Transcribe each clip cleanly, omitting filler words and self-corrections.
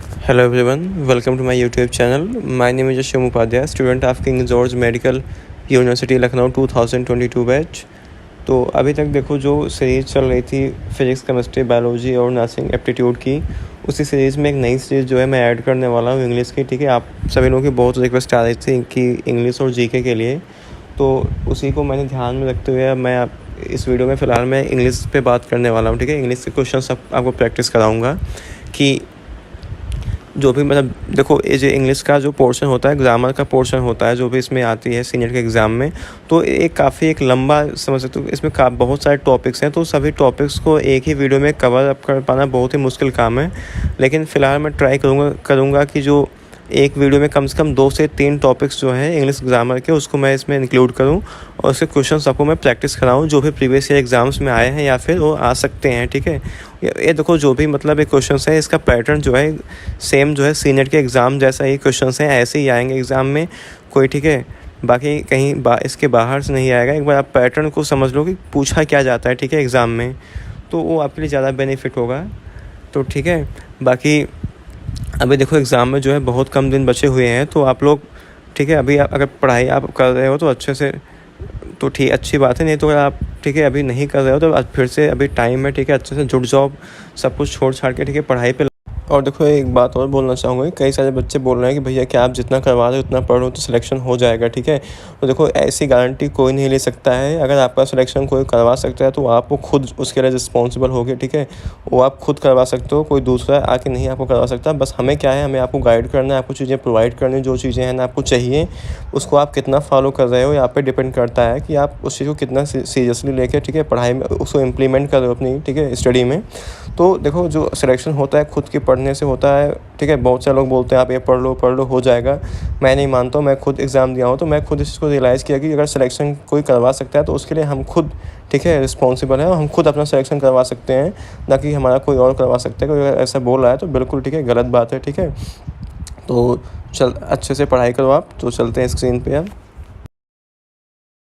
Hello everyone, welcome to my YouTube channel. My name is Yashim Upadhyay, student of King George Medical University Lucknow 2022 batch. तो अभी तक देखो जो series चल रही थी फिजिक्स केमिस्ट्री बायोलॉजी और नर्सिंग एप्टीट्यूड की, उसी सीरीज़ में एक नई सीरीज़ जो है मैं ऐड करने वाला हूँ इंग्लिश की। ठीक है, आप सभी लोगों की बहुत रिक्वेस्ट आ रही थी कि इंग्लिश और जीके के लिए, तो उसी को मैंने ध्यान में रखते हुए मैं इस वीडियो में फ़िलहाल मैं इंग्लिश पे बात करने वाला हूँ। ठीक है, इंग्लिश के क्वेश्चन आपको प्रैक्टिस कराऊँगा कि जो भी मतलब देखो ये जो इंग्लिश का जो पोर्शन होता है, ग्रामर का पोर्शन होता है जो भी इसमें आती है सीनियर के एग्ज़ाम में, तो काफ़ी एक लंबा समझ सकते हो। इसमें बहुत सारे टॉपिक्स हैं, तो सभी टॉपिक्स को एक ही वीडियो में कवर अप कर पाना बहुत ही मुश्किल काम है। लेकिन फ़िलहाल मैं ट्राई करूँगा कि जो एक वीडियो में कम से कम 2 से 3 टॉपिक्स जो हैं इंग्लिश ग्रामर के, उसको मैं इसमें इंक्लूड करूं और उसके क्वेश्चंस आपको मैं प्रैक्टिस कराऊं जो भी प्रीवियस ईयर एग्ज़ाम्स में आए हैं या फिर वो आ सकते हैं। ठीक है, ये देखो जो भी मतलब ये क्वेश्चंस है, इसका पैटर्न जो है सेम जो है सीनियर के एग्ज़ाम जैसा ही क्वेश्चंस हैं, ऐसे ही आएंगे एग्ज़ाम में कोई। ठीक है, बाकी कहीं इसके बाहर से नहीं आएगा। एक बार आप पैटर्न को समझ लो कि पूछा क्या जाता है, ठीक है, एग्ज़ाम में, तो वो आपके लिए ज़्यादा बेनिफिट होगा। तो ठीक है, बाकी अभी देखो एग्ज़ाम में जो है बहुत कम दिन बचे हुए हैं, तो आप लोग ठीक है, अभी अगर पढ़ाई आप कर रहे हो तो अच्छे से, तो ठीक अच्छी बात है। नहीं तो अगर आप ठीक है अभी नहीं कर रहे हो तो फिर से अभी टाइम है, ठीक है, अच्छे से जुट जाओ, सब कुछ छोड़ छाड़ के ठीक है पढ़ाई पे। और देखो एक बात और बोलना चाहूँगा कि कई सारे बच्चे बोल रहे हैं कि भैया क्या आप जितना करवा रहे हो उतना पढ़ो तो सिलेक्शन हो जाएगा। ठीक है, तो देखो ऐसी गारंटी कोई नहीं ले सकता है। अगर आपका सिलेक्शन कोई करवा सकता है तो आप वो खुद उसके लिए रिस्पॉन्सिबल होगे। ठीक है, वो आप खुद करवा सकते हो, कोई दूसरा आके नहीं आपको करवा सकता। बस हमें क्या है, हमें आपको गाइड करना है, आपको चीज़ें प्रोवाइड करनी, जो चीज़ें हैं ना आपको चाहिए, उसको आप कितना फॉलो कर रहे हो यहाँ पे डिपेंड करता है कि आप उस चीज़ को कितना सीरियसली लेके ठीक है पढ़ाई में उसको इम्प्लीमेंट कर रहे हो अपनी ठीक है स्टडी में। तो देखो जो सिलेक्शन होता है खुद के पढ़ने से होता है। ठीक है, बहुत सारे लोग बोलते हैं आप ये पढ़ लो हो जाएगा। मैं नहीं मानता हूँ, मैं खुद एग्ज़ाम दिया हूँ तो मैं खुद इसको रियलाइज़ किया कि अगर सिलेक्शन कोई करवा सकता है तो उसके लिए हम खुद ठीक है रिस्पॉन्सिबल है और हम खुद अपना सिलेक्शन करवा सकते हैं, ना कि हमारा कोई और करवा सकता है। कोई अगर ऐसा बोल रहा है तो बिल्कुल ठीक है गलत बात है। ठीक है, तो अच्छे से पढ़ाई करो आप। तो चलते हैं स्क्रीन पे अब।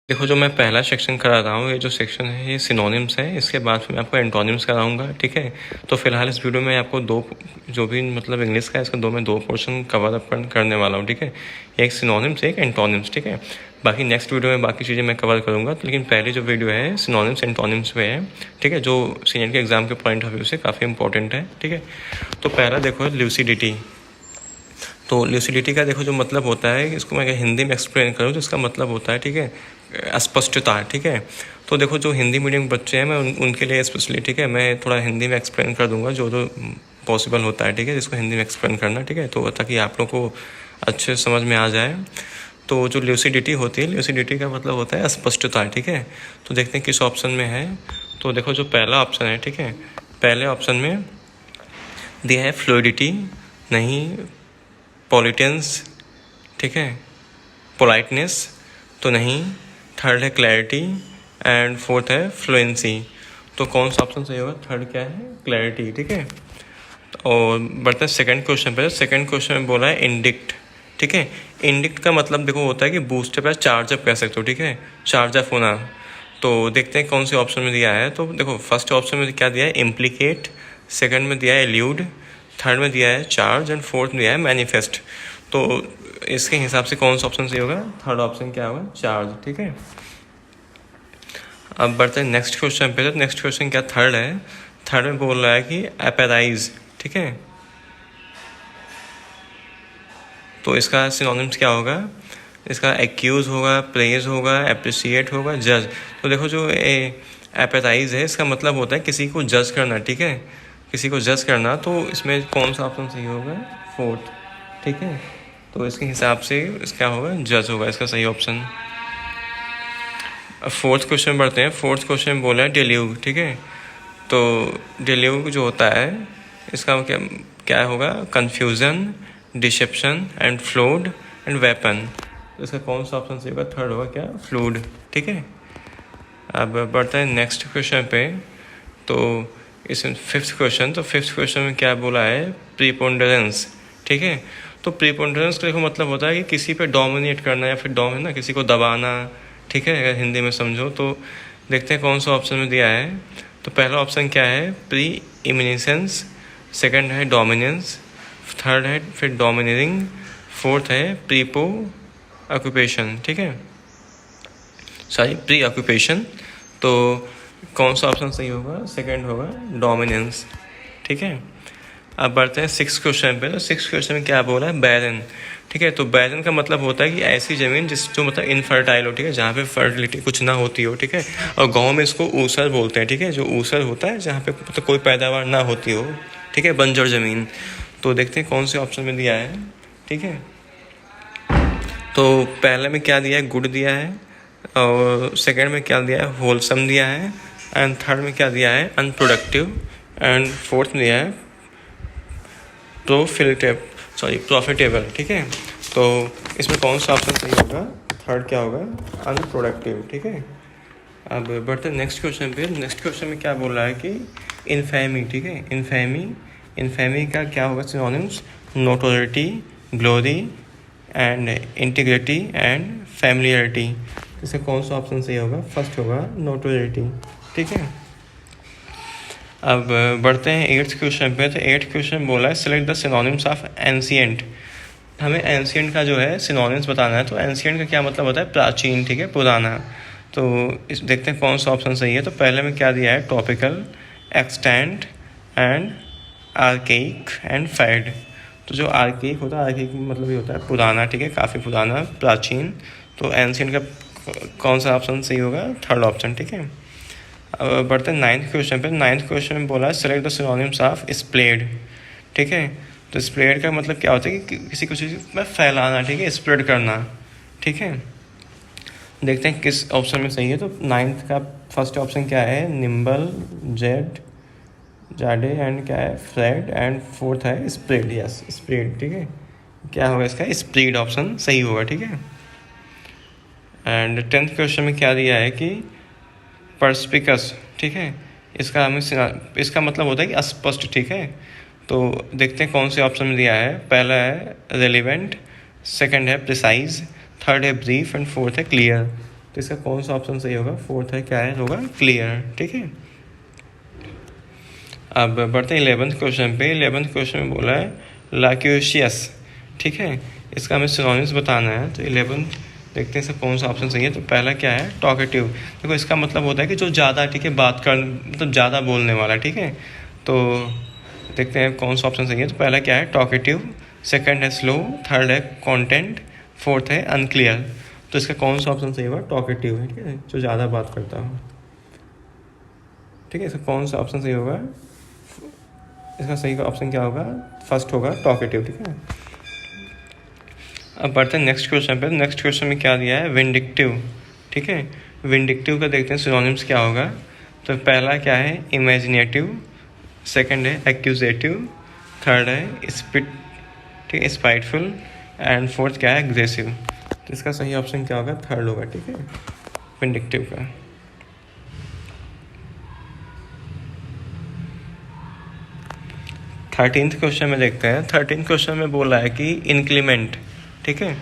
देखो जो मैं पहला सेक्शन करा रहा हूँ, ये जो सेक्शन है ये सिनोनिम्स है, इसके बाद फिर मैं आपको एंटोनिम्स कराऊंगा। ठीक है, तो फिलहाल इस वीडियो में आपको दो जो भी मतलब इंग्लिश का है इसका दो पोर्शन कवर अप करने वाला हूँ। ठीक है, एक सिनोनिम्स एक एंटोनिम्स। ठीक है, बाकी नेक्स्ट वीडियो में बाकी चीज़ें मैं कवर करूँगा, लेकिन पहली जो वीडियो है सिनोनिम्स एंटोनिम्स पे है। ठीक है, जो सीनियर के एग्ज़ाम के पॉइंट ऑफ व्यू से काफ़ी इंपॉर्टेंट है। ठीक है, तो पहला देखो ल्यूसिडिटी। तो ल्यूसिडिटी का देखो जो मतलब होता है, इसको मैं हिंदी में एक्सप्लेन करूँ तो इसका मतलब होता है ठीक है अस्पष्टता। ठीक है, तो देखो जो हिंदी मीडियम बच्चे हैं मैं उनके लिए स्पेशली ठीक है मैं थोड़ा हिंदी में एक्सप्लेन कर दूंगा जो पॉसिबल होता है। ठीक है, जिसको हिंदी में एक्सप्लेन करना। ठीक है, तो ताकि आप लोग को अच्छे समझ में आ जाए। तो जो ल्यूसिडिटी होती है, ल्यूसिडिटी का मतलब होता है अस्पष्टता। ठीक है, तो देखते हैं किस ऑप्शन में है। तो देखो जो पहला ऑप्शन है, ठीक है, पहले ऑप्शन में दिया है फ्लूइडिटी, नहीं पॉलिटेंस, ठीक है, पोलाइटनेस तो नहीं, थर्ड है क्लैरिटी एंड फोर्थ है फ्लुएंसी। तो कौन सा ऑप्शन सही होगा? थर्ड क्या है? क्लैरिटी। ठीक है, और बढ़ते हैं सेकंड क्वेश्चन पे। सेकंड क्वेश्चन में बोला है इंडिक्ट। ठीक है, इंडिक्ट का मतलब देखो होता है कि बूस्टर पर चार्ज अप कह सकते हो। ठीक है, चार्ज अप होना। तो देखते हैं कौन से ऑप्शन में दिया है। तो देखो फर्स्ट ऑप्शन में क्या दिया है? इम्प्लीकेट, सेकंड में दिया है एल्यूड, थर्ड में दिया है चार्ज एंड फोर्थ में दिया है मैनिफेस्ट। तो इसके हिसाब से कौन सा ऑप्शन सही होगा? थर्ड ऑप्शन क्या होगा? चार्ज। ठीक है, अब बढ़ते हैं नेक्स्ट क्वेश्चन पे। तो नेक्स्ट क्वेश्चन क्या थर्ड है? थर्ड में बोल रहा है कि एपेराइज। ठीक है, तो इसका सिनोनिम्स क्या होगा? इसका एक्यूज होगा, प्रेज होगा, अप्रिशिएट होगा, जज। तो देखो जो एपेराइज है इसका मतलब होता है किसी को जज करना। ठीक है, किसी को जज करना। तो इसमें कौन सा ऑप्शन सही होगा? फोर्थ। ठीक है, तो इसके हिसाब से इसका होगा जज होगा इसका सही ऑप्शन। अब फोर्थ क्वेश्चन बढ़ते हैं। फोर्थ क्वेश्चन बोला है डेल्यूग। ठीक है, तो डेल्यूग जो होता है इसका क्या होगा? Confusion, dissipation and fluid and weapon. तो इसका कौन सा ऑप्शन सही होगा? थर्ड होगा क्या? फ्लूड। ठीक है, अब बढ़ते हैं नेक्स्ट क्वेश्चन पे। तो इस फिफ्थ क्वेश्चन। तो फिफ्थ क्वेश्चन में क्या बोला है? प्रीपोंडरेंस। ठीक है, तो प्रीपोंडरेंस का देखो मतलब होता है कि किसी पे डोमिनेट करना या फिर ना किसी को दबाना। ठीक है, अगर हिंदी में समझो तो देखते हैं कौन सा ऑप्शन में दिया है। तो पहला ऑप्शन क्या है? प्री इमिनेसेंस, सेकंड है डोमिनेंस, थर्ड है फिर डोमिनेटिंग, फोर्थ है प्रीपो ऑक्यूपेशन, ठीक है, सॉरी प्री ऑक्यूपेशन। तो कौन सा ऑप्शन सही होगा? सेकंड होगा डोमिनेंस, ठीक है। अब बढ़ते हैं 6 क्वेश्चन पे। तो 6 क्वेश्चन में क्या बोला है? बैरन, ठीक है। तो बैरन का मतलब होता है कि ऐसी ज़मीन जो मतलब इनफर्टाइल हो, ठीक है, जहाँ पे फर्टिलिटी कुछ ना होती हो, ठीक है। और गांव में इसको ऊसर बोलते हैं, ठीक है। जो ऊसर होता है जहाँ पे मतलब कोई पैदावार ना होती हो, ठीक है, बंजर ज़मीन। तो देखते हैं कौन से ऑप्शन में दिया है, ठीक है। तो पहले में क्या दिया है? गुड दिया है, और सेकेंड में क्या दिया है? होलसम दिया है, एंड थर्ड में क्या दिया है? अनप्रोडक्टिव, एंड फोर्थ में दिया है प्रॉफिटेबल, ठीक है। तो इसमें कौन सा ऑप्शन सही होगा? थर्ड क्या होगा? अनप्रोडक्टिव, ठीक है। अब बढ़ते हैं नेक्स्ट क्वेश्चन पे। नेक्स्ट क्वेश्चन में क्या बोल रहा है कि इनफेमी, ठीक है। इनफेमी का क्या होगा synonyms? Notoriety, glory, and integrity, and familiarity. इससे कौन सा ऑप्शन सही होगा? फर्स्ट होगा नोटोरिटी, ठीक है। अब बढ़ते हैं 8th क्वेश्चन पे। तो 8th क्वेश्चन बोला है select the synonyms of ancient. हमें एंशिएंट का जो है सिनोनिम्स बताना है। तो एंशिएंट का क्या मतलब होता है? प्राचीन, ठीक है, पुराना। तो इस देखते हैं कौन सा ऑप्शन सही है। तो पहले में क्या दिया है? Topical, extent, and archaic, and fad. तो जो आर्केइक होता है, आर्केइक मतलब ये होता है पुराना, ठीक है, काफ़ी पुराना, प्राचीन। तो एंशिएंट का कौन सा ऑप्शन सही होगा? थर्ड ऑप्शन, ठीक है। अब बढ़ते हैं 9th क्वेश्चन पे। 9th क्वेश्चन में बोला है select the synonyms of spread, ठीक है। तो स्प्रेड का मतलब क्या होता है कि किसी को चीज़ में फैलाना, ठीक है, स्प्रेड करना, ठीक है। देखते हैं किस ऑप्शन में सही है। तो 9th का फर्स्ट ऑप्शन क्या है? निम्बल, जाडे, एंड क्या है? फ्रेड, एंड फोर्थ है स्प्रेड। यस, स्प्रेड, ठीक है। क्या होगा इसका? स्प्रेड ऑप्शन सही होगा, ठीक है। एंड 10th क्वेश्चन में क्या दिया है कि परस्पिकस, ठीक है। इसका मतलब होता है कि स्पष्ट, ठीक है। तो देखते हैं कौन से ऑप्शन में दिया है। पहला है रेलिवेंट, सेकंड है प्रिसाइज, थर्ड है ब्रीफ, एंड फोर्थ है क्लियर। तो इसका कौन सा ऑप्शन सही होगा? फोर्थ है क्या है? होगा क्लियर, ठीक है। अब बढ़ते हैं 11th क्वेश्चन पे। 11th क्वेश्चन में बोला है लाक्यूशियस, ठीक है। इसका हमें सिनोनिम्स बताना है। तो 11th देखते हैं इसका कौन सा ऑप्शन सही है। तो पहला क्या है? टॉकेटिव। देखो इसका मतलब होता है कि जो ज़्यादा, ठीक है, बात कर मतलब ज़्यादा बोलने वाला, ठीक है। तो देखते हैं कौन सा ऑप्शन सही है। तो पहला क्या है? टॉकेटिव, सेकंड है स्लो, थर्ड है कॉन्टेंट, फोर्थ है अनक्लियर। तो इसका कौन सा ऑप्शन सही होगा? टॉकेटिव है, ठीक है, जो ज़्यादा बात करता हो, ठीक है। इसका कौन सा ऑप्शन सही होगा? इसका सही ऑप्शन क्या होगा? फर्स्ट होगा टॉकेटिव, ठीक है। अब बढ़ते हैं नेक्स्ट क्वेश्चन पे। नेक्स्ट क्वेश्चन में क्या दिया है? विंडिक्टिव, ठीक है। विंडिक्टिव का देखते हैं सिनोनिम्स क्या होगा। तो पहला क्या है? इमेजिनेटिव, सेकंड है एक्यूजेटिव, थर्ड है स्पिट, ठीक है, स्पाइटफुल, एंड फोर्थ क्या है? एग्रेसिव। तो इसका सही ऑप्शन क्या होगा? थर्ड होगा, ठीक है, विंडिक्टिव का। 13th क्वेश्चन में देखते हैं। 13th क्वेश्चन में बोला है कि इंक्लीमेंट, ठीक है।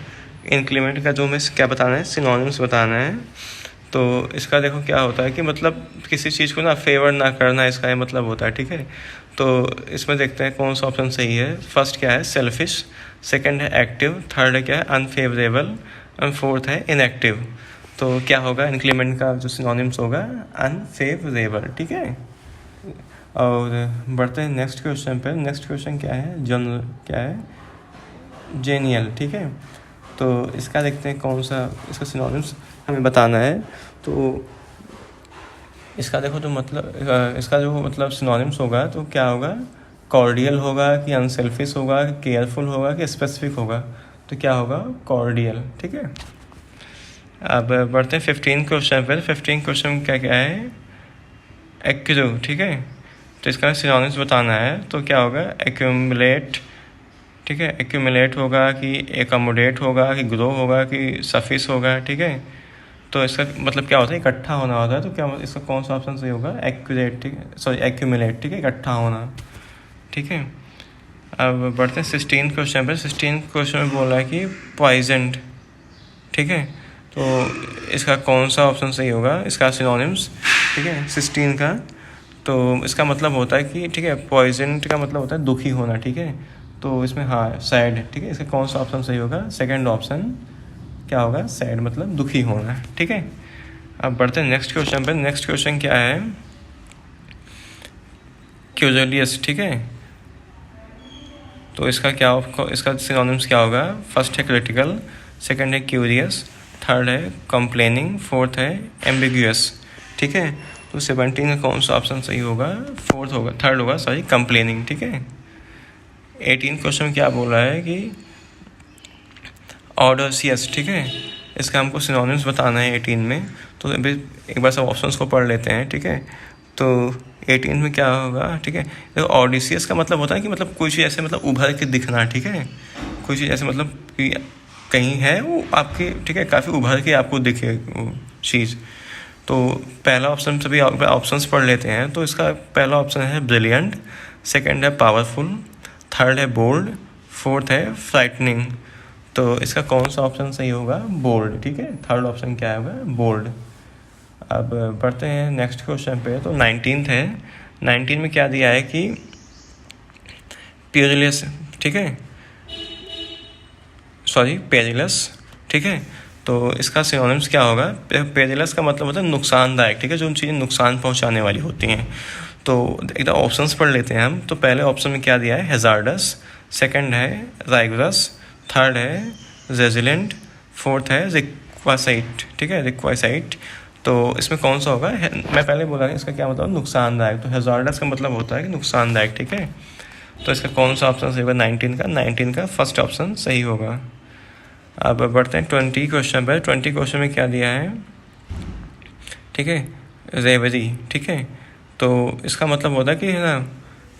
इंक्लीमेंट का जो हमें क्या बताना है? सिनोनिम्स बताना है। तो इसका देखो क्या होता है कि मतलब किसी चीज़ को ना फेवर ना करना, इसका ये मतलब होता है, ठीक है। तो इसमें देखते हैं कौन सा ऑप्शन सही है। फर्स्ट क्या है? सेल्फिश, सेकंड है एक्टिव, थर्ड है क्या है? अनफेवरेबल, और फोर्थ है इनएक्टिव। तो क्या होगा? इंक्लीमेंट का जो सिनोनिम्स होगा अनफेवरेबल, ठीक है। और बढ़ते हैं नेक्स्ट क्वेश्चन पे। नेक्स्ट क्वेश्चन क्या है? जनरल, क्या है? जेनियल, ठीक है। तो इसका देखते हैं कौन सा, इसका सिनोनिम्स हमें बताना है। तो इसका देखो तो मतलब इसका जो मतलब सिनोनिम्स होगा तो क्या होगा? कॉर्डियल होगा कि अनसेल्फिश होगा कि केयरफुल होगा कि स्पेसिफिक होगा? तो क्या होगा? कॉर्डियल, ठीक है। अब बढ़ते हैं 15 क्वेश्चन पर। 15 क्वेश्चन क्या क्या है? एक्यूजिव, ठीक है। तो इसका सिनोनिम्स बताना है। तो क्या होगा? एक्यूमुलेट, ठीक है, एक्यूमुलेट होगा कि एकोमोडेट होगा कि ग्रो होगा कि सफिस होगा, ठीक है। तो इसका मतलब क्या होता है? इकट्ठा होना होता है। तो क्या इसका कौन सा ऑप्शन सही होगा? एक्यूरेट, ठीक है, सॉरी एक्यूमुलेट, ठीक है, इकट्ठा होना, ठीक है। अब बढ़ते हैं 16 क्वेश्चन पर। 16 क्वेश्चन में बोला है कि पॉइजनड, ठीक है। तो इसका कौन सा ऑप्शन सही होगा? इसका सिनोनिम्स, ठीक है, 16 का। तो इसका मतलब होता है कि, ठीक है, पॉइजन का मतलब होता है दुखी होना, ठीक है। तो इसमें हाँ सैड, ठीक है, इसका कौन सा ऑप्शन सही होगा? सेकंड ऑप्शन क्या होगा? सैड मतलब दुखी होना, ठीक है। अब बढ़ते हैं नेक्स्ट क्वेश्चन पे। नेक्स्ट क्वेश्चन क्या है? क्यूजलियस, ठीक है। तो इसका सिनोनिम्स क्या होगा? फर्स्ट है क्रिटिकल, सेकंड है क्यूरियस, थर्ड है कंप्लेनिंग, फोर्थ है एम्बिग्यूअस, ठीक है। तो 17 का कौन सा ऑप्शन सही होगा? थर्ड होगा, सॉरी, कंप्लेनिंग, ठीक है। 18 क्वेश्चन क्या बोल रहा है कि ऑडसियस, ठीक है। इसका हमको सिनोनिम्स बताना है 18 में। तो अभी एक बार सब ऑप्शंस को पढ़ लेते हैं, ठीक है। तो 18 में क्या होगा, ठीक है। देखो ऑडिसियस का मतलब होता है कि मतलब कोई चीज़ ऐसे मतलब उभर के दिखना, ठीक है। कोई चीज़ ऐसे मतलब कि कहीं है वो आपके, ठीक है, काफ़ी उभर के आपको दिखे वो चीज़। तो पहला ऑप्शन, सभी ऑप्शंस पढ़ लेते हैं। तो इसका पहला ऑप्शन है ब्रिलियंट, सेकंड है पावरफुल, थर्ड है बोल्ड, फोर्थ है फ्राइटनिंग। तो इसका कौन सा ऑप्शन सही होगा? बोल्ड, ठीक है। थर्ड ऑप्शन क्या होगा? बोल्ड। अब बढ़ते हैं नेक्स्ट क्वेश्चन पे। तो 19 है। 19 में क्या दिया है कि पेरिलस, ठीक है, सॉरी पेरिलस, ठीक है। तो इसका सिनोनिम्स क्या होगा? पेरिलस का मतलब होता है नुकसानदायक, ठीक है, जो उन चीज़ें नुकसान पहुंचाने वाली होती हैं। तो एक ऑप्शंस पढ़ लेते हैं हम। तो पहले ऑप्शन में क्या दिया है? हैजार्डस, सेकंड है राइगरस, थर्ड है रेजिलेंट, फोर्थ है रिक्वासाइट, ठीक है, रिक्वासाइट। तो इसमें कौन सा होगा? मैं पहले बोला इसका क्या मतलब? नुकसानदायक। तो हैजार्डस का मतलब होता है कि नुकसानदायक, ठीक है। तो इसका कौन सा ऑप्शन सही होगा? 19 का फर्स्ट ऑप्शन सही होगा। अब बढ़ते हैं 20 क्वेश्चन पर। 20 क्वेश्चन में क्या दिया है, ठीक है, रेवरी, ठीक है। तो इसका मतलब होता है कि है ना,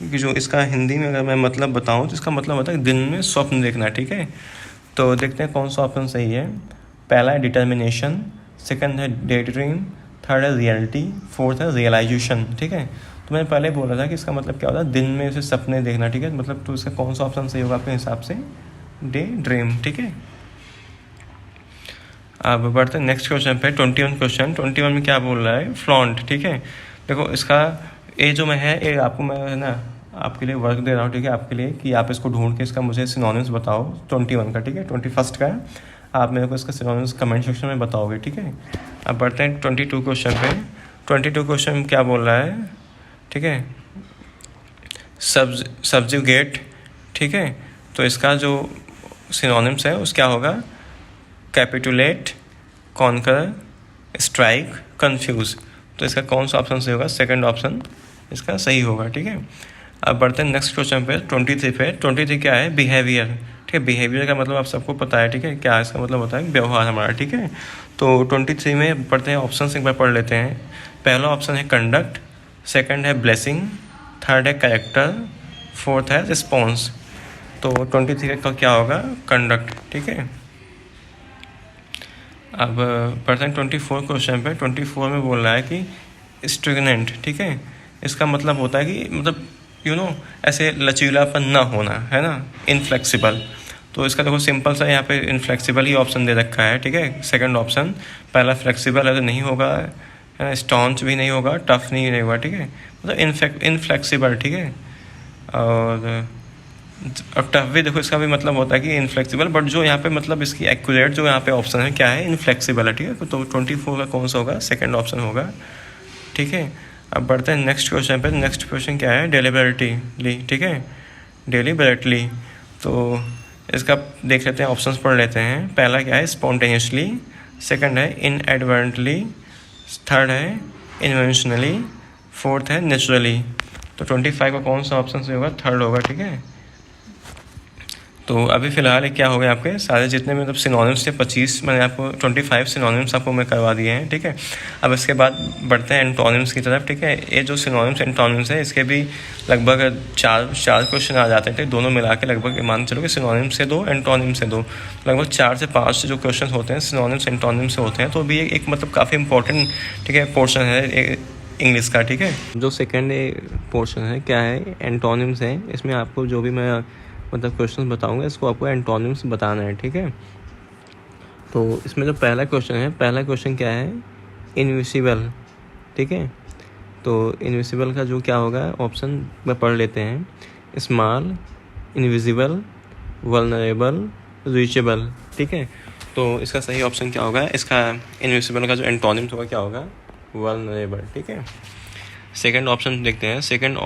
कि जो इसका हिंदी में अगर मैं मतलब बताऊं तो इसका मतलब होता है कि दिन में स्वप्न देखना, ठीक है। तो देखते हैं कौन सा ऑप्शन सही है। पहला है डिटर्मिनेशन, सेकंड है डे ड्रीम, थर्ड है रियलिटी, फोर्थ है रियलाइजेशन, ठीक है। तो मैंने पहले बोला था कि इसका मतलब क्या होता है? दिन में उसे सपने देखना, ठीक है। मतलब तो इसका कौन सा ऑप्शन सही होगा आपके हिसाब से? डे ड्रीम, ठीक है। अब बढ़ते हैं नेक्स्ट क्वेश्चन पे। 21 क्वेश्चन। 21 में क्या बोल रहा है? फ्लॉन्ट, ठीक है। देखो इसका ये जो मैं है ये आपको मैं है ना आपके लिए वर्क दे रहा हूँ, ठीक है, आपके लिए कि आप इसको ढूंढ के इसका मुझे सिनोनिम्स बताओ 21 का, ठीक है। 21 का आप मेरे को इसका सिनोनिम्स कमेंट सेक्शन में बताओगे, ठीक है। अब बढ़ते हैं 22 क्वेश्चन पे। 22 क्वेश्चन क्या बोल रहा है, ठीक है, सब्जुगेट, ठीक है। तो इसका जो सिनोनिम्स है उस क्या होगा? Capitulate, conquer, strike, confuse. तो इसका कौन सा ऑप्शन सही होगा? सेकंड ऑप्शन इसका सही होगा, ठीक है। अब बढ़ते हैं नेक्स्ट क्वेश्चन पे 23 पे। 23 क्या है? बिहेवियर, ठीक है। बिहेवियर का मतलब आप सबको पता है, ठीक है, क्या इसका मतलब होता है? व्यवहार हमारा, ठीक है। तो 23 में पढ़ते हैं ऑप्शन एक बार पढ़ लेते हैं। पहला ऑप्शन है कंडक्ट, सेकंड है ब्लेसिंग, थर्ड है कैरेक्टर, फोर्थ है रिस्पॉन्स। तो 23 का क्या होगा? कंडक्ट, ठीक है। अब बढ़ते हैं 24 क्वेश्चन पे। 24 में बोल रहा है कि स्ट्रिगनेंट, ठीक है। इसका मतलब होता है कि मतलब ऐसे लचीलापन ना होना, है ना, इनफ्लेक्सिबल। तो इसका देखो सिंपल सा यहाँ पे इनफ्लेक्सिबल ही ऑप्शन दे रखा है, ठीक है, सेकंड ऑप्शन। पहला फ्लेक्सिबल है तो नहीं होगा, है ना, स्टॉन्च भी नहीं होगा, टफ नहीं होगा, ठीक है, मतलब इनफ्लेक्सिबल, ठीक है। और अब टफ भी देखो इसका भी मतलब होता है कि इनफ्लेक्सिबल, बट जो यहाँ पे मतलब इसकी एक्यूरेट जो यहाँ पे ऑप्शन है क्या है? इनफ्लेक्सिबल है, ठीक है। तो 24 का कौन सा होगा? सेकंड ऑप्शन होगा, ठीक है। अब बढ़ते हैं नेक्स्ट क्वेश्चन पे। नेक्स्ट क्वेश्चन क्या है? डेलिबरेटली, ठीक है, डेलिबरेटली। तो इसका देख लेते हैं, ऑप्शंस पढ़ लेते हैं। पहला क्या है? स्पॉन्टेनियसली, सेकंड है इनएडवर्टेंटली, थर्ड है इन्वेंशनली, फोर्थ है नेचुरली। तो 25 का कौन सा ऑप्शन से होगा? थर्ड होगा, ठीक है। तो अभी फ़िलहाल क्या हो गया आपके सारे जितने मतलब सिनोनिम्स थे 25, मैंने आपको 25 सिनोनिम्स आपको मैं करवा दिए हैं, ठीक है। अब इसके बाद बढ़ते हैं एंटोनिम्स की तरफ, ठीक है। ये जो सिनोनिम्स एंटोनिम्स है इसके भी लगभग चार क्वेश्चन आ जाते हैं, ठीक, दोनों मिला के लगभग मान चलो कि सिनोनिम से 2, एंटोनिम से 2, लगभग 4 से 5 जो क्वेश्चन होते हैं सिनोनिम्स एंटोनिम से होते हैं। तो भी एक मतलब काफ़ी इंपॉर्टेंट, ठीक है, पोर्शन है इंग्लिश का, ठीक है। जो सेकेंड पोर्शन है क्या है? एंटोनिम्स है। इसमें आपको जो भी मैं मतलब क्वेश्चन बताऊंगा इसको आपको एंटोनिम्स बताना है, ठीक है। तो इसमें जो पहला क्वेश्चन है, पहला क्वेश्चन क्या है? इनविजिबल, ठीक है। तो इनविजिबल का जो क्या होगा ऑप्शन में पढ़ लेते हैं। Small, invisible, vulnerable, reachable. ठीक है, तो इसका सही ऑप्शन क्या होगा? इसका इनविजिबल का जो एंटोनिम्स होगा क्या होगा? वल्नरेबल। ठीक है, सेकंड ऑप्शन देखते हैं। सेकंड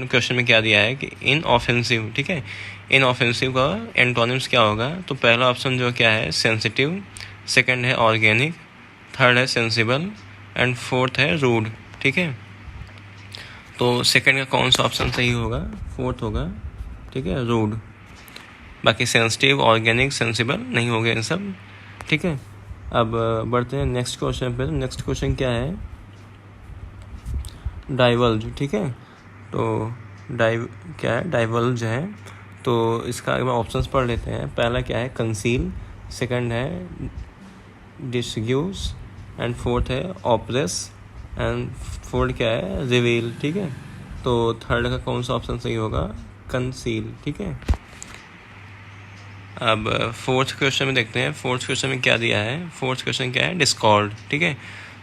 क्वेश्चन में क्या दिया है कि इनऑफेंसिव। ठीक है, इनऑफेंसिव का एंटोनिम्स क्या होगा? तो पहला ऑप्शन जो क्या है सेंसिटिव, सेकंड है ऑर्गेनिक, थर्ड है सेंसिबल एंड फोर्थ है रूड। ठीक है, तो सेकंड का कौन सा ऑप्शन सही होगा? फोर्थ होगा। ठीक है, रूड। बाकी सेंसिटिव, ऑर्गेनिक, सेंसिबल नहीं हो गए इन सब। ठीक है, अब बढ़ते हैं नेक्स्ट क्वेश्चन पे। नेक्स्ट क्वेश्चन क्या है? डाइवल्ज। ठीक है, तो क्या है? डाइवल्ज है। तो इसका एक बार ऑप्शंस पढ़ लेते हैं। पहला क्या है? कंसील, सेकंड है डिस्ग्यूज एंड फोर्थ है ऑप्रेस एंड फोर्थ क्या है? रिवील। ठीक है, तो थर्ड का कौन सा ऑप्शन सही होगा? कंसील। ठीक है, अब फोर्थ क्वेश्चन में देखते हैं। फोर्थ क्वेश्चन में क्या दिया है? फोर्थ क्वेश्चन क्या है? डिस्कॉर्ड। ठीक है,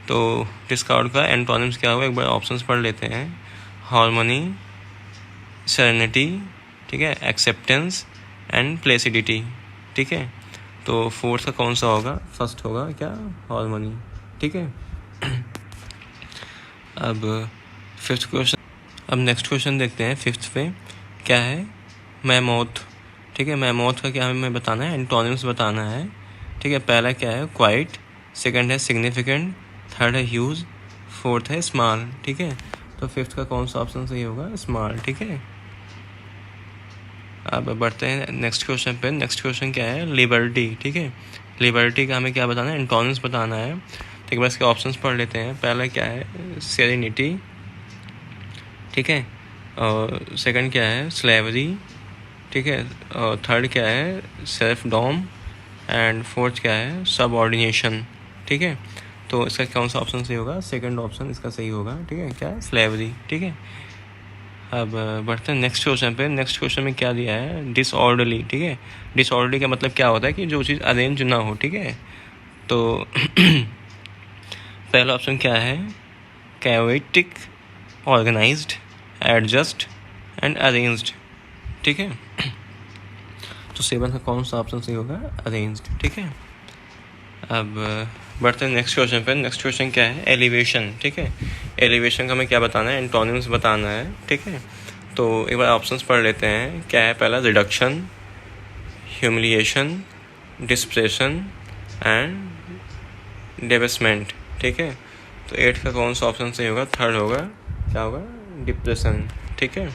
तो डिस्कॉर्ड का एंटोनिम्स क्या होगा? एक बार ऑप्शंस पढ़ लेते हैं। हार्मनी, सेरेनिटी, ठीक है, एक्सेप्टेंस एंड प्लेसिडिटी। ठीक है, तो फोर्थ का कौन सा होगा? फर्स्ट होगा क्या? हार्मनी। ठीक है, अब फिफ्थ क्वेश्चन। अब नेक्स्ट क्वेश्चन देखते हैं। फिफ्थ पे क्या है? मैमोथ। ठीक है, मैमोथ का क्या हमें बताना है? एंटोनिम्स बताना है। ठीक है, पहला क्या है? क्वाइट, सेकंड है सिग्निफिकेंट, थर्ड है ह्यूज, फोर्थ है स्मॉल। ठीक है, तो फिफ्थ का कौन सा ऑप्शन सही होगा? स्मॉल। ठीक है, अब बढ़ते हैं नेक्स्ट क्वेश्चन पे। नेक्स्ट क्वेश्चन क्या है? लिबर्टी। ठीक है, लिबर्टी का हमें क्या बताना है? एंटोनिम्स बताना है। ठीक है, बस इसके ऑप्शंस पढ़ लेते हैं। पहला क्या है? सेरेनिटी। ठीक है, और सेकंड क्या है? स्लेवरी। ठीक है, और थर्ड क्या है? सेल्फ डॉम एंड फोर्थ क्या है? सबऑर्डिनेशन। ठीक है, तो इसका कौन सा ऑप्शन सही होगा? सेकंड ऑप्शन इसका सही होगा। ठीक है, क्या है? स्लेवरी। ठीक है, अब बढ़ते हैं नेक्स्ट क्वेश्चन पे। नेक्स्ट क्वेश्चन में क्या दिया है? डिसऑर्डरली। ठीक है, डिसऑर्डरली का मतलब क्या होता है? कि जो चीज़ अरेंज ना हो। ठीक है, तो पहला ऑप्शन क्या है? Chaotic, organised, adjust and arranged. ठीक है, तो सेवन का कौन सा ऑप्शन सही होगा? अरेंज्ड। ठीक है, अब बढ़ते हैं नेक्स्ट क्वेश्चन पे। नेक्स्ट क्वेश्चन क्या है? एलिवेशन। ठीक है, एलिवेशन का हमें क्या बताना है? एंटोनिम्स बताना है। ठीक है, तो एक बार ऑप्शंस पढ़ लेते हैं। क्या है? पहला रिडक्शन, ह्यूमिलिएशन, डिस्प्रेशन एंड डेबेसमेंट। ठीक है, तो 8 का कौन सा ऑप्शन सही होगा? थर्ड होगा। क्या होगा? डिप्रेशन। ठीक है,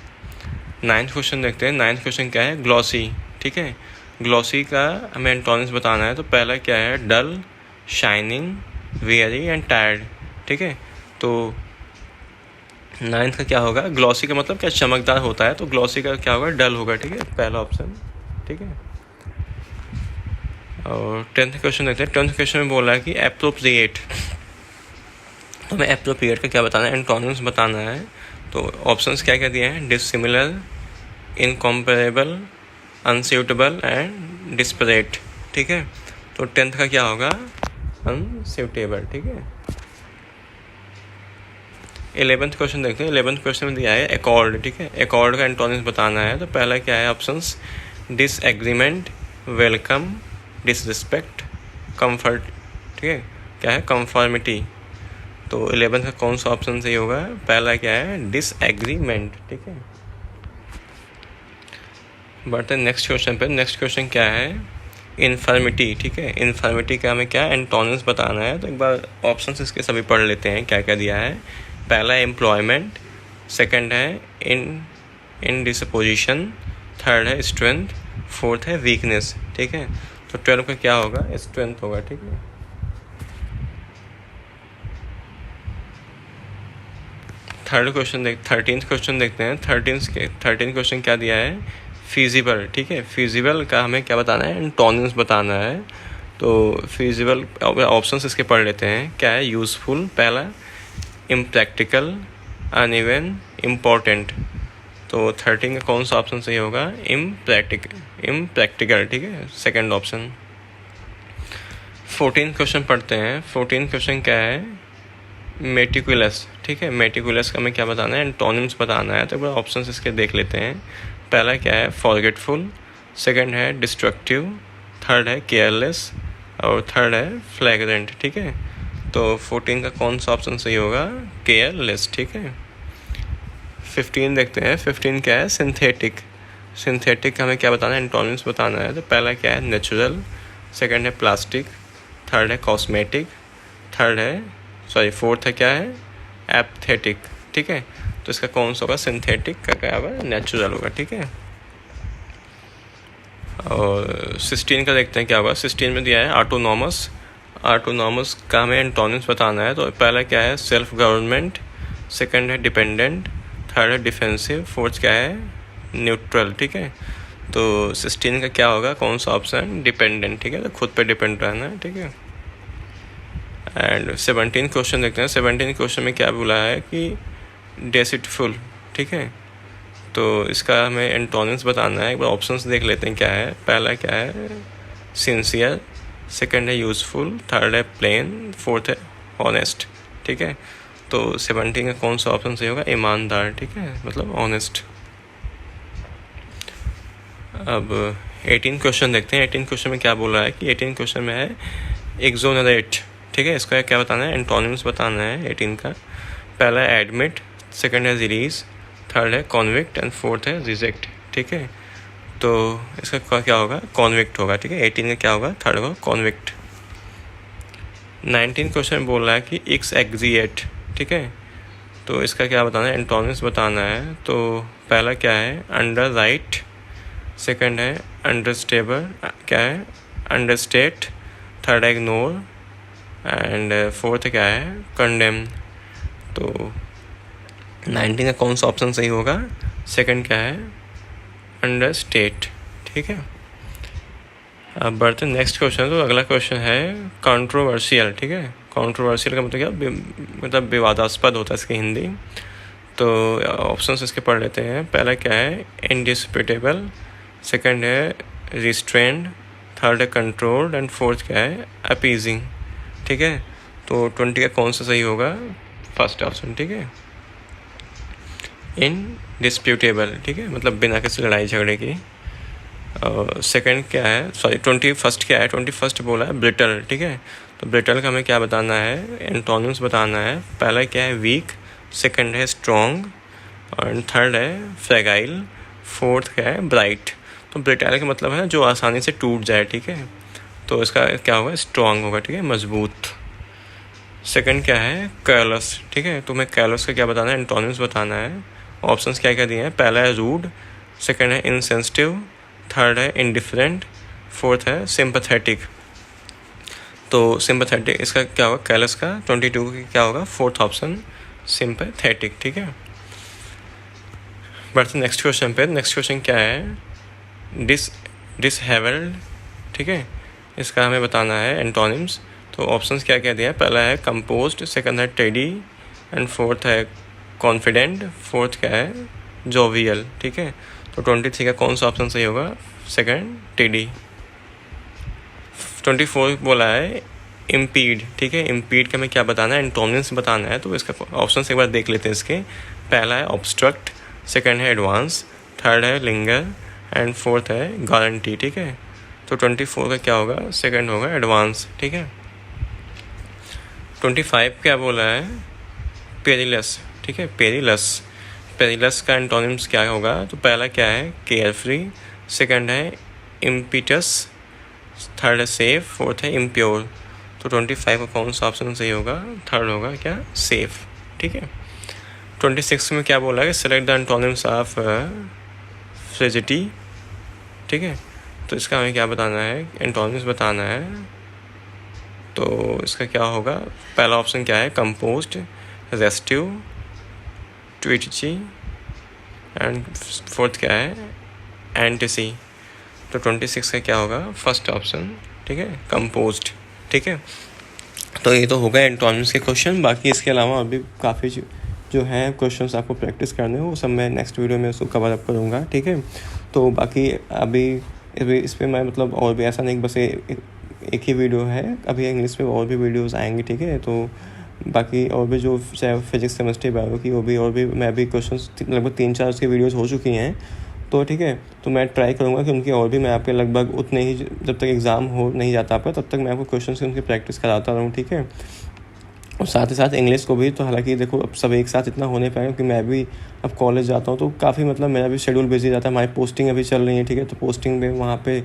नाइन्थ क्वेश्चन देखते हैं। नाइन्थ क्वेश्चन क्या है? ग्लॉसी। ठीक है, ग्लॉसी का हमें एंटोनिम्स बताना है। तो पहला क्या है? डल, शाइनिंग, वेरी एंड टायर्ड। ठीक है, तो नाइन्थ का क्या होगा? ग्लॉसी का मतलब क्या? चमकदार होता है, तो ग्लॉसी का क्या होगा? डल होगा। ठीक है, पहला ऑप्शन। ठीक है, और 10th क्वेश्चन देखते हैं। 10th क्वेश्चन में बोला है कि एप्रोप्रिएट। तो हमें एप्रोप्रिएट का क्या बताना है? एंटोनिम्स बताना है। तो ऑप्शंस क्या क्या दिए हैं? Dissimilar, incomparable, unsuitable and desperate. ठीक है, तो 10th का क्या होगा? अनसूटेबल। ठीक है, 11th क्वेश्चन देखते हैं। 11th क्वेश्चन में दिया है एकॉर्ड। ठीक है, एकॉर्ड का एंटोनिम्स बताना है। तो पहला क्या है? Options disagreement, welcome, disrespect, comfort. ठीक है, क्या है? कंफर्मिटी। तो 11th का कौन सा ऑप्शन सही होगा? पहला क्या है? डिसएग्रीमेंट। ठीक है, बढ़ते हैं नेक्स्ट क्वेश्चन पे। नेक्स्ट क्वेश्चन क्या है? इन्फर्मिटी। ठीक है, इन्फर्मिटी का हमें क्या एंटोनिम्स बताना है। तो एक बार ऑप्शंस इसके सभी पढ़ लेते हैं। क्या क्या दिया है? पहला एम्प्लॉयमेंट, सेकंड है इनडिस्पोजिशन, थर्ड है स्ट्रेंथ, फोर्थ है वीकनेस। ठीक है, तो 12 का क्या होगा? स्ट्रेंथ होगा। ठीक है, थर्ड क्वेश्चन 13th क्वेश्चन देखते हैं। 13th क्वेश्चन क्या दिया है? फिजिबल। ठीक है, फिजिबल का हमें क्या बताना है? एंटोनिम्स बताना है। तो फिजिबल ऑप्शंस इसके पढ़ लेते हैं। क्या है? यूजफुल पहला, इम्प्रैक्टिकल, अनइवन, इम्पोर्टेंट। तो 13 का कौन सा ऑप्शन सही होगा? इम्प्रैक्टिकल। ठीक है, सेकंड ऑप्शन। 14th क्वेश्चन पढ़ते हैं। 14th क्वेश्चन क्या है? मेटिकुलस। ठीक है, मेटिकुलस का हमें क्या बताना है? एंटोनिम्स बताना है। तो एक बार ऑप्शंस इसके देख लेते हैं। पहला क्या है फॉरगेटफुल, सेकंड है डिस्ट्रक्टिव, थर्ड है केयरलेस और थर्ड है फ्लैग्रेंट। ठीक है, तो 14 का कौन सा ऑप्शन सही होगा? केयरलेस। ठीक है, 15 देखते हैं। 15 क्या है? सिंथेटिक। सिंथेटिक हमें क्या बताना है? एंटोनिम्स बताना है। तो पहला क्या है? नेचुरल, सेकंड है प्लास्टिक, थर्ड है कॉस्मेटिक, फोर्थ है क्या है? एपथेटिक। ठीक है, तो इसका कौन सा होगा? सिंथेटिक का क्या होगा? नेचुरल होगा। ठीक है, और 16 का देखते हैं क्या होगा। 16 में दिया है ऑटोनॉमस। ऑटोनॉमस का हमें एंटोनिम्स बताना है। तो पहला क्या है? सेल्फ गवर्नमेंट, सेकंड है डिपेंडेंट, थर्ड है डिफेंसिव, फोर्थ क्या है? न्यूट्रल। ठीक है, तो 16 का क्या होगा? कौन सा ऑप्शन? डिपेंडेंट। ठीक है, तो खुद पे डिपेंड रहना है। ठीक है, एंड 17 क्वेश्चन देखते हैं। 17 क्वेश्चन में क्या बोला है कि डेसिटफुल। ठीक है, तो इसका हमें एंटोनिम्स बताना है। एक बार ऑप्शंस देख लेते हैं क्या है। पहला क्या है? सिंसियर, सेकंड है यूज़फुल, थर्ड है प्लेन, फोर्थ है ऑनेस्ट। ठीक है, तो 17 का कौन सा ऑप्शन सही होगा? ईमानदार। ठीक है, मतलब ऑनेस्ट। अब 18 क्वेश्चन देखते हैं। 18 क्वेश्चन में क्या बोल रहा है कि 18 क्वेश्चन में है एक्सोनरेट। ठीक है, इसका क्या बताना है? एंटोनिम्स बताना है 18 का। पहला है एडमिट, सेकंड है रिलीज, थर्ड है कॉन्विक्ट एंड फोर्थ है रिजेक्ट। ठीक है, तो इसका क्या होगा? कॉन्विक्ट होगा। ठीक है, 18 का क्या होगा? थर्ड होगा कॉन्विक्ट। 19 क्वेश्चन बोल रहा है कि एक्स एग्जिएट। ठीक है, तो इसका क्या बताना है? एंटोनिम्स बताना है। तो पहला क्या है? अंडर राइट, सेकंड है अंडरस्टेबल, क्या है? अंडरस्टेट, थर्ड है इग्नोर एंड फोर्थ क्या है? कंडेम। तो 19 का कौन सा ऑप्शन सही होगा? सेकंड क्या है? अंडरस्टेट। ठीक है, अब बढ़ते नेक्स्ट क्वेश्चन। तो अगला क्वेश्चन है कंट्रोवर्शियल। ठीक है, कंट्रोवर्शियल का मतलब क्या? मतलब विवादास्पद होता है इसकी हिंदी। तो ऑप्शंस इसके पढ़ लेते हैं। पहला क्या है? इंडिस्प्यूटेबल, सेकंड है रिस्ट्रेंड, थर्ड है कंट्रोल्ड एंड फोर्थ क्या है? अपीजिंग। ठीक है, तो 20 का कौन सा सही होगा? First option. ठीक है, इनडिस्प्यूटेबल। ठीक है, मतलब बिना किसी लड़ाई झगड़े की। और सेकंड क्या है? 21 क्या है? 21 बोला है ब्रिटल। ठीक है, तो ब्रिटल का हमें क्या बताना है? एंटोनिम्स बताना है। पहला क्या है? वीक, सेकंड है स्ट्रॉन्ग और थर्ड है फ्रेगाइल, फोर्थ क्या है? ब्राइट। तो ब्रिटल का मतलब है ना जो आसानी से टूट जाए। ठीक है, तो इसका क्या होगा? स्ट्रॉन्ग होगा। ठीक है, मजबूत। सेकंड क्या है? केयरलेस। ठीक है, तो हमें केयरलेस का क्या बताना है? एंटोनिम्स बताना है। ऑप्शंस क्या क्या दिए हैं? पहला है रूड, सेकंड है इनसेंसिटिव, थर्ड है इंडिफरेंट, फोर्थ है सिंपैथेटिक। तो सिंपैथेटिक इसका क्या होगा? केयरलेस का 22 का क्या होगा? Fourth option sympathetic. ठीक है, बढ़ते नेक्स्ट क्वेश्चन पे। नेक्स्ट क्वेश्चन क्या है? डिसहेबल्ड। ठीक है, इसका हमें बताना है एंटोनिम्स। तो ऑप्शंस क्या क्या दिया है? पहला है कंपोज्ड, सेकंड है टेडी एंड फोर्थ है कॉन्फिडेंट, फोर्थ क्या है? जोवियल। ठीक है, तो 23 का कौन सा ऑप्शन सही होगा? Second teddy. 24 बोला है इम्पीड। ठीक है, इम्पीड का हमें क्या बताना है? एंटोनिम्स बताना है। तो इसका ऑप्शन एक बार देख लेते हैं इसके। पहला है ऑब्स्ट्रक्ट, सेकंड है एडवांस, थर्ड है लिंगर एंड फोर्थ है गारंटी। ठीक है, तो 24 का क्या होगा? सेकंड होगा एडवांस। ठीक है, 25 क्या बोला है? पेरिलस। ठीक है, पेरिलस। पेरिलस का एंटोनिम्स क्या होगा? तो पहला क्या है? केयर फ्री, सेकंड है इम्पीटस, थर्ड है सेफ, फोर्थ है इम्प्योर। तो 25 का कौन सा ऑप्शन सही होगा? थर्ड होगा क्या? सेफ। ठीक है, 26 में क्या बोला है? Select the antonyms of frigidity. ठीक है, तो इसका हमें क्या बताना है? एंटोनिम्स बताना है। तो इसका क्या होगा? पहला ऑप्शन क्या है? कंपोज्ड, रेस्टिव, ट्विची एंड फोर्थ क्या है? एंटिसी। तो 26 का क्या होगा? First option. ठीक है, कंपोज्ड। ठीक है, तो ये तो होगा एंटोनिम्स के क्वेश्चन। बाकी इसके अलावा अभी काफ़ी जो है क्वेश्चंस आपको प्रैक्टिस करने हो वो सब मैं नेक्स्ट वीडियो में उसको कवर अप करूँगा। ठीक है, तो बाकी अभी इस पर मैं मतलब और भी ऐसा नहीं बस एक ही वीडियो है, अभी इंग्लिश में और भी वीडियोस आएंगे। ठीक है, तो बाकी और भी जो चाहे फिजिक्स केमिस्ट्री बायो की वो भी और भी मैं अभी क्वेश्चंस लगभग 3-4 उसकी वीडियोस हो चुकी हैं। तो तो ठीक है, तो मैं ट्राई करूँगा कि उनके और भी मैं आपके लगभग उतने ही जब तक एग्ज़ाम हो नहीं जाता आपका तब तक मैं आपको क्वेश्चन की उनकी प्रैक्टिस कराता रहूँ, ठीक है। और साथ ही साथ इंग्लिश को भी, तो हालांकि देखो अब सब एक साथ इतना हो नहीं पाएगा, क्योंकि मैं भी अब कॉलेज जाता हूँ तो काफ़ी मतलब मेरा भी शेड्यूल बिजी रहता है। हमारी पोस्टिंग अभी चल रही है, ठीक है, तो पोस्टिंग में वहाँ पे,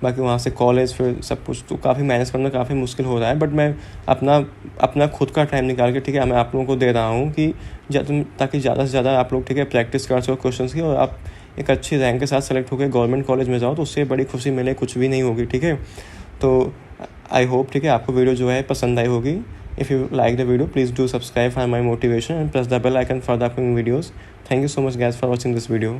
बाकी वहाँ से कॉलेज, फिर सब कुछ, तो काफ़ी मैनेज करना काफ़ी मुश्किल हो रहा है। बट मैं अपना अपना खुद का टाइम निकाल के, ठीक है, मैं आप लोगों को दे रहा हूँ कि ताकि ज़्यादा से ज़्यादा आप लोग, ठीक है, प्रैक्टिस कर सको क्वेश्चन की, और आप एक अच्छी रैंक के साथ सेलेक्ट होकर गवर्नमेंट कॉलेज में जाओ, तो उससे बड़ी खुशी मिले कुछ भी नहीं होगी, ठीक है। तो आई होप, ठीक है, आपको वीडियो जो है पसंद आई होगी। If you like the video, please do subscribe for my motivation and press the bell icon for the upcoming videos. Thank you so much guys for watching this video.